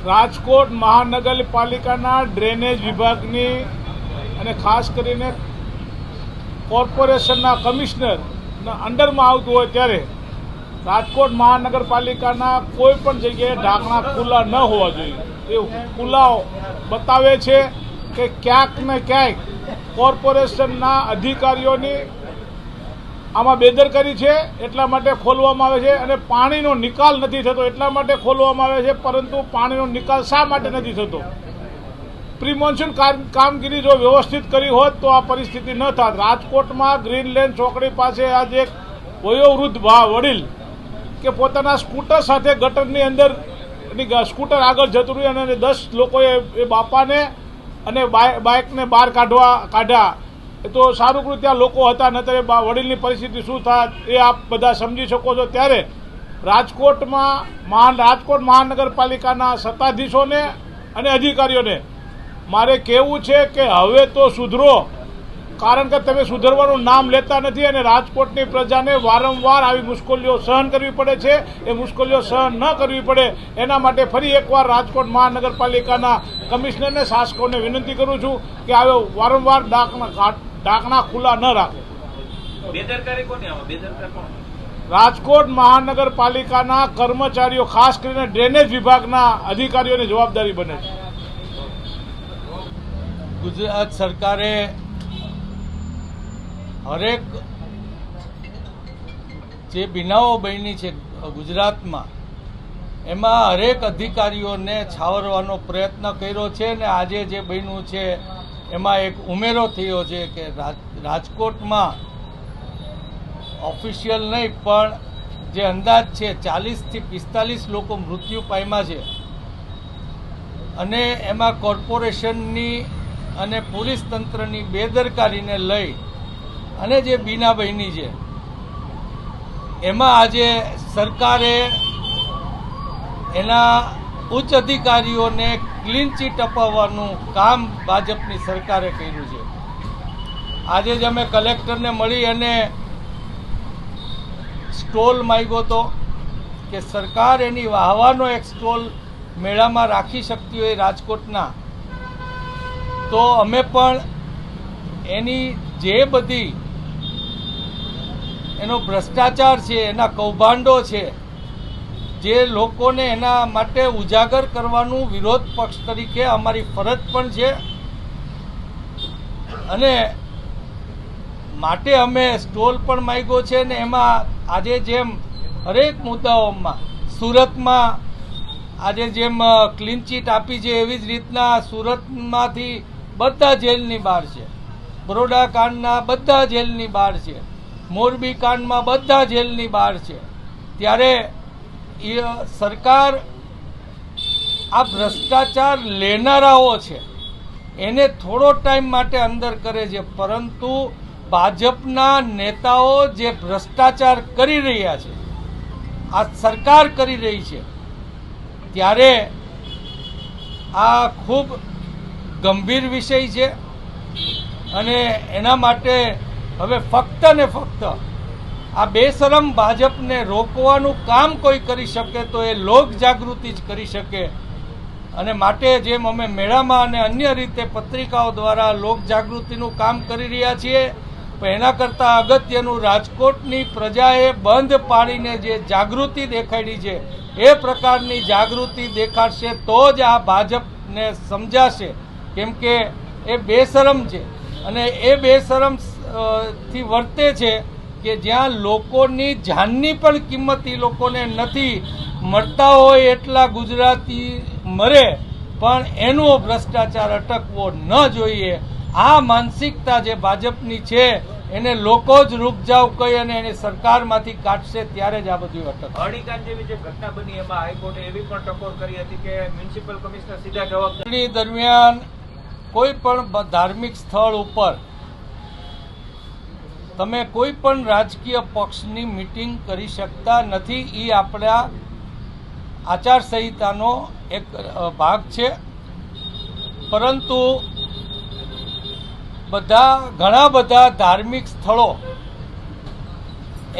રાજકોટ મહાનગરપાલિકાના ડ્રેનેજ વિભાગની અને ખાસ કરીને કોર્પોરેશનના કમિશનરના અંડરમાં આવતું હોય ત્યારે રાજકોટ મહાનગરપાલિકાના કોઈ પણ જગ્યાએ ઢાંકણા ખુલ્લા ન હોવા જોઈએ એ ખુલ્લા બતાવે છે કે ક્યાંક ને ક્યાંક કોર્પોરેશનના અધિકારીઓની આમાં બેદરકારી છે, એટલા માટે ખોલવામાં આવે છે અને પાણીનો નિકાલ નથી થતો એટલા માટે ખોલવામાં આવે છે. પરંતુ પાણીનો નિકાલ શા માટે નથી થતો? પ્રી મોન્સૂન કામગીરી જો વ્યવસ્થિત કરી હોત તો આ પરિસ્થિતિ ન થાત. રાજકોટમાં ગ્રીન લેન ચોકડી પાસે આજે એક વયોવૃદ્ધ વડીલ કે પોતાના સ્કૂટર સાથે ગટરની અંદર સ્કૂટર આગળ જતું રહ્યું અને 10 લોકોએ એ બાપાને અને બાઇકને બહાર કાઢ્યા. તો સારું કર્યું ત્યાં લોકો હતા, નતર વડીલની પરિસ્થિતિ શું થાય એ આપ બધા સમજી શકો છો. ત્યારે રાજકોટ મહાનગરપાલિકાના સત્તાધીશોને અને અધિકારીઓને મારે કહેવું છે કે હવે તો સુધરો, કારણ કે તમે સુધરવાનું નામ લેતા નથી અને રાજકોટની પ્રજાને વારંવાર આવી મુશ્કેલીઓ સહન કરવી પડે છે. એ મુશ્કેલીઓ સહન ન કરવી પડે એના માટે ફરી એકવાર રાજકોટ મહાનગરપાલિકાના કમિશનરને, શાસકોને વિનંતી કરું છું કે હવે વારંવાર ઢાંકણા ખુલ્લા ન રાખે. બેદરકારી કોની આવે? બેદરકાર કોણ? રાજકોટ મહાનગરપાલિકાના કર્મચારીઓ, ખાસ કરીને ડ્રેનેજ વિભાગના અધિકારીઓની જવાબદારી બને છે. ગુજરાત સરકારે હરેક જે બનાવો બની છે ગુજરાતમાં એમાં હરેક અધિકારીઓને છાવરવાનો પ્રયત્ન કર્યો છે ને આજે જે બન્યું છે એમાં એક ઉમેરો થયો છે કે રાજકોટમાં ઓફિશિયલ નહીં પણ જે અંદાજ છે 40 થી 45 લોકો મૃત્યુ પામ્યા છે અને એમાં કોર્પોરેશનની અને પોલીસ તંત્રની બેદરકારીને લઈ અને જે બીના બની છે એમાં આજે સરકારે એના ઉચ્ચ અધિકારીઓને ક્લીન ચીટ અપાવવાનું કામ ભાજપની સરકારે કર્યું છે. આજે જ અમે કલેક્ટરને મળી અને સ્ટોલ માંગ્યો હતો કે સરકાર એની વાહવાનો એક સ્ટોલ મેળામાં રાખી શકતી હોય રાજકોટના, તો અમે પણ એની જે બધી એનો ભ્રષ્ટાચાર છે, એના કૌભાંડો છે, જે લોકોને એના માટે ઉજાગર કરવાનું વિરોધ પક્ષ તરીકે અમારી ફરજ પણ છે અને માટે અમે સ્ટોલ પણ માંગ્યો છે ને એમાં આજે જેમ હરેક મુદ્દાઓમાં સુરતમાં આજે જેમ ક્લીન ચીટ આપી છે એવી જ રીતના સુરતમાંથી બધા જેલની બહાર છે, બરોડા કાંડના બધા જેલની બહાર છે, મોરબી કાંડમાં બધા જેલની બહાર છે. ત્યારે સરકાર આ ભ્રષ્ટાચાર લેનારાઓ છે એને થોડો ટાઈમ માટે અંદર કરે છે, પરંતુ ભાજપના નેતાઓ જે ભ્રષ્ટાચાર કરી રહ્યા છે, આ સરકાર કરી રહી છે, ત્યારે આ ખૂબ ગંભીર વિષય છે અને એના માટે હવે ફક્ત ને ફક્ત આ બેશરમ ભાજપને રોકવાનું કામ કોઈ કરી શકે તો એ લોક જાગૃતિ જ કરી શકે. અને માટે જેમ અમે મેળામાં અને અન્ય રીતે પત્રિકાઓ દ્વારા લોક જાગૃતિનું કામ કરી રહ્યા છીએ, પણ એના કરતાં અગત્યનું રાજકોટની પ્રજાએ બંધ પાડીને જે જાગૃતિ દેખાડી છે એ પ્રકારની જાગૃતિ દેખાડશે તો જ આ ભાજપને સમજાશે. કેમ કે એ બેશરમ છે અને એ બેશરમ થી વર્તે છે કે જ્યાં લોકોની જાનની પણ કિંમત એ લોકોને નથી, મરતા હોય એટલા ગુજરાતી મરે પણ એનો ભ્રષ્ટાચાર અટકવો ન જોઈએ. આ માનસિકતા જે ભાજપની છે એને લોકો જ રૂક જાવ કહી અને એને સરકારમાંથી કાઢશે ત્યારે જ આ બધું અટકશે. હળીકાંડ જેવી જે ઘટના બની એમાં હાઈકોર્ટે એવી પણ ટકોર કરી હતી કે મ્યુનિસિપલ કમિશનર સીધા જવાબદારી દરમિયાન કોઈ પણ ધાર્મિક સ્થળ ઉપર તમે કોઈ પણ રાજકીય પક્ષની મીટિંગ કરી શકતા નથી. એ આપણા આચારસંહિતાનો એક ભાગ છે. પરંતુ ઘણા બધા ધાર્મિક સ્થળો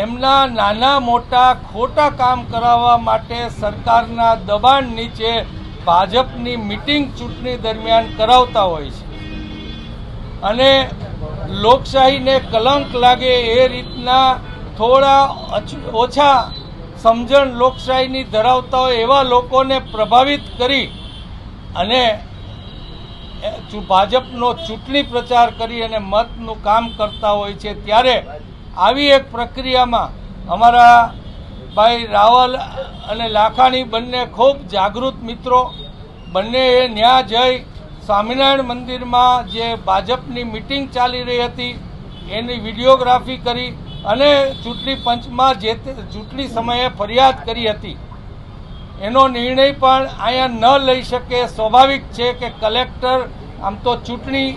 એમના નાના મોટા ખોટા કામ કરાવવા માટે સરકારના દબાણ નીચે ભાજપની મિટિંગ ચૂંટણી દરમિયાન કરાવતા હોય છે અને લોકશાહીને કલંક લાગે એ રીતના થોડા ઓછા સમજણ લોકશાહીની ધરાવતા હોય એવા લોકોને પ્રભાવિત કરી અને ભાજપનો ચૂંટણી પ્રચાર કરી અને મતનું કામ કરતા હોય છે, ત્યારે આવી એક પ્રક્રિયામાં અમારા ભાઈ રાવલ અને લાખાણી બંને ખૂબ જાગૃત મિત્રો બંનેએ ન્યા જઈ સ્વામિનારાયણ મંદિરમાં જે ભાજપની મિટિંગ ચાલી રહી હતી એની વિડીયોગ્રાફી કરી અને ચૂંટણી પંચમાં જે ચૂંટણી સમયે ફરિયાદ કરી હતી. એનો નિર્ણય પણ અહીંયા ન લઈ શકે. સ્વાભાવિક છે કે કલેક્ટર આમ તો ચૂંટણી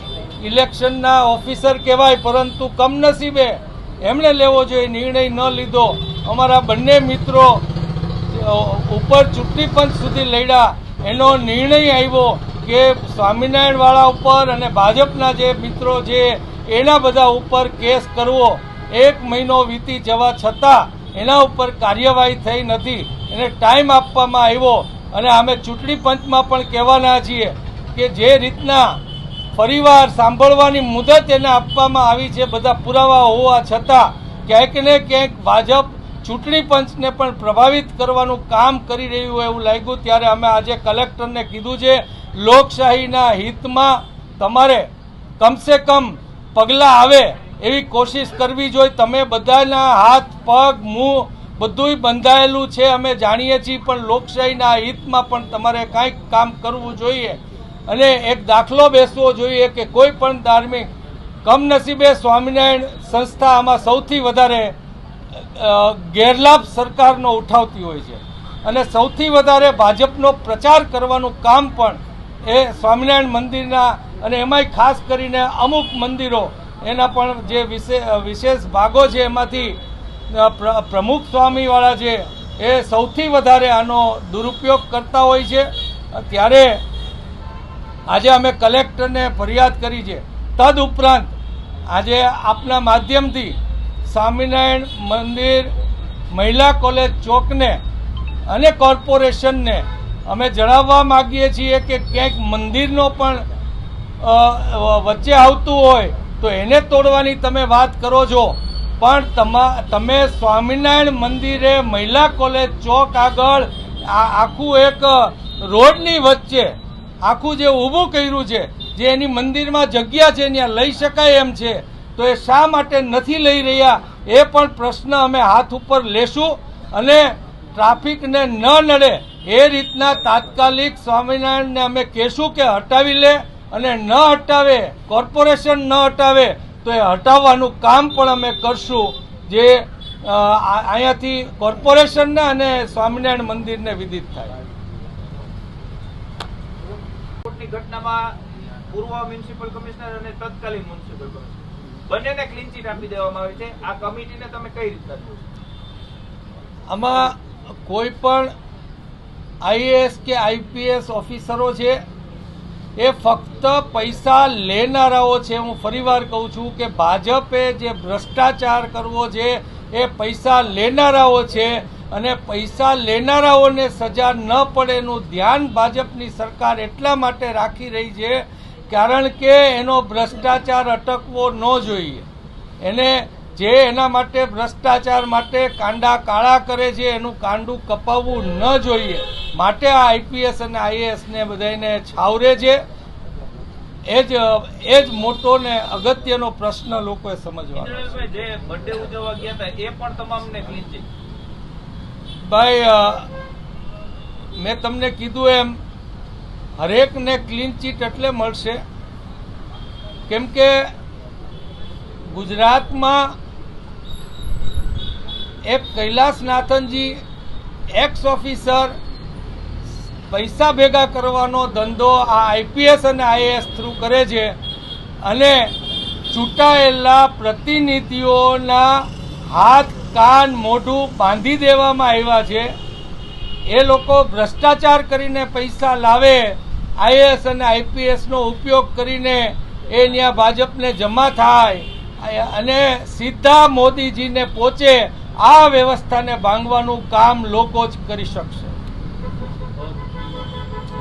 ઇલેક્શનના ઓફિસર કહેવાય, પરંતુ કમનસીબે એમણે લેવો જોઈએ, નિર્ણય ન લીધો. અમારા બંને મિત્રો ઉપર ચૂંટણી પંચ સુધી લડ્યા, એનો નિર્ણય આવ્યો કે સ્વામિનારાયણવાળા ઉપર અને ભાજપના જે મિત્રો છે એના બધા ઉપર કેસ કરવો. 1 મહિનો વીતી જવા છતાં એના ઉપર કાર્યવાહી થઈ નથી. એને ટાઈમ આપવામાં આવ્યો અને અમે ચૂંટણી પંચમાં પણ કહેવાના છીએ કે જે રીતના ફરીવાર સાંભળવાની મુદત એને આપવામાં આવી છે, બધા પુરાવા હોવા છતાં ક્યાંક ને ક્યાંક ભાજપ ચૂંટણી પંચને પણ પ્રભાવિત કરવાનું કામ કરી રહ્યું હોય એવું લાગ્યું. ત્યારે અમે આજે કલેક્ટરને કીધું છે, લોકશાહીના હિતમાં તમારે કમસે કમ પગલાં આવે એવી કોશિશ કરવી જોઈએ. તમે બધાના હાથ પગ મું બધુંય બંધાયેલું છે, અમે જાણીએ છીએ, પણ લોકશાહીના હિતમાં પણ તમારે કાંઈક કામ કરવું જોઈએ અને એક દાખલો બેસવો જોઈએ કે કોઈ પણ ધાર્મિક, કમનસીબે સ્વામિનારાયણ સંસ્થા આમાં સૌથી વધારે ગેરલાભ સરકારનો ઉઠાવતી હોય છે અને સૌથી વધારે ભાજપનો પ્રચાર કરવાનું કામ પણ એ સ્વામિનારાયણ મંદિરના અને એમાંય ખાસ કરીને અમુક મંદિરો એના પણ જે વિશેષ ભાગો છે એમાંથી પ્રમુખ સ્વામીવાળા છે એ સૌથી વધારે આનો દુરુપયોગ કરતા હોય છે. ત્યારે આજે અમે કલેક્ટરને ફરિયાદ કરી છે. તદ ઉપરાંત આજે આપના માધ્યમથી સ્વામિનારાયણ મંદિર, મહિલા કોલેજ ચોકને અને કોર્પોરેશનને અમે જણાવવા માગીએ છીએ કે ક્યાંક મંદિરનો પણ વચ્ચે આવતું હોય તો એને તોડવાની તમે વાત કરો છો, પણ તમે સ્વામિનારાયણ મંદિરે, મહિલા કોલેજ ચોક આગળ આખું એક રોડની વચ્ચે આખું જે ઊભું કર્યું છે, જે એની મંદિરમાં જગ્યા છે ત્યાં લઈ શકાય એમ છે, તો એ શા માટે નથી લઈ રહ્યા એ પણ પ્રશ્ન અમે હાથ ઉપર લેશું અને ટ્રાફિકને ન નડે એ રીતના તાત્કાલિક સ્વામિનારાયણને અમે કહેશું કે હટાવી લે, અને ન હટાવે, કોર્પોરેશન ન હટાવે તો એ હટાવવાનું કામ પણ અમે કરશું, જે અહીંયાથી કોર્પોરેશનને અને સ્વામિનારાયણ મંદિરને વિદિત થાય. ઘટનામાં પૂર્વ મ્યુનિસિપલ કમિશનર અને તત્કાલીન મ્યુનિસિપલ કમિશનર બંનેને ક્લીન ચીટ આપી દેવામાં આવી છે. આ કમિટીને તમે કઈ રીતના જુઓ છો? આમાં કોઈ પણ આઈએએસ કે આઈપીએસ ઓફિસરો છે એ ફક્ત પૈસા લેનારાઓ છે. હું ફરીવાર કહું છું કે ભાજપે જે ભ્રષ્ટાચાર કરવો છે એ પૈસા લેનારાઓ છે અને પૈસા લેનારાઓને સજા ન પડે એનું ધ્યાન ભાજપની સરકાર એટલા માટે રાખી રહી છે કારણ કે એનો ભ્રષ્ટાચાર અટકવો ન જોઈએ. એને જે એના માટે ભ્રષ્ટાચાર માટે કાંડા કાળા કરે છે એનું કાંડું કપાવવું ન જોઈએ, માટે આ આઈપીએસ અને આઈએએસને બધાને છાવરે છે. એ જ મોટો ને અગત્યનો પ્રશ્ન લોકોએ સમજવાનો. જે બર્થડે ઉજવવા ગયા હતા એ પણ તમામને ક્લીન ચીટ? ભાઈ, મેં તમને કીધું એમ હરેકને ક્લીન ચીટ એટલે મળશે કેમ કે ગુજરાતમાં એક કૈલાસનાથનજી એક્સ ઓફિસર પૈસા ભેગા કરવાનો ધંધો આ આઈપીએસ અને આઈએએસ થ્રુ કરે છે અને ચૂંટાયેલા પ્રતિનિધિઓના હાથ, કાન, મોઢું બાંધી દેવામાં આવ્યા છે. એ લોકો ભ્રષ્ટાચાર કરીને પૈસા લાવે, આઈએએસ અને આઈપીએસનો ઉપયોગ કરીને એ ત્યાં ભાજપને જમા થાય અને સીધા મોદીજીને પહોંચે. આ વ્યવસ્થાને ભાંગવાનું કામ લોકો જ કરી શકશે.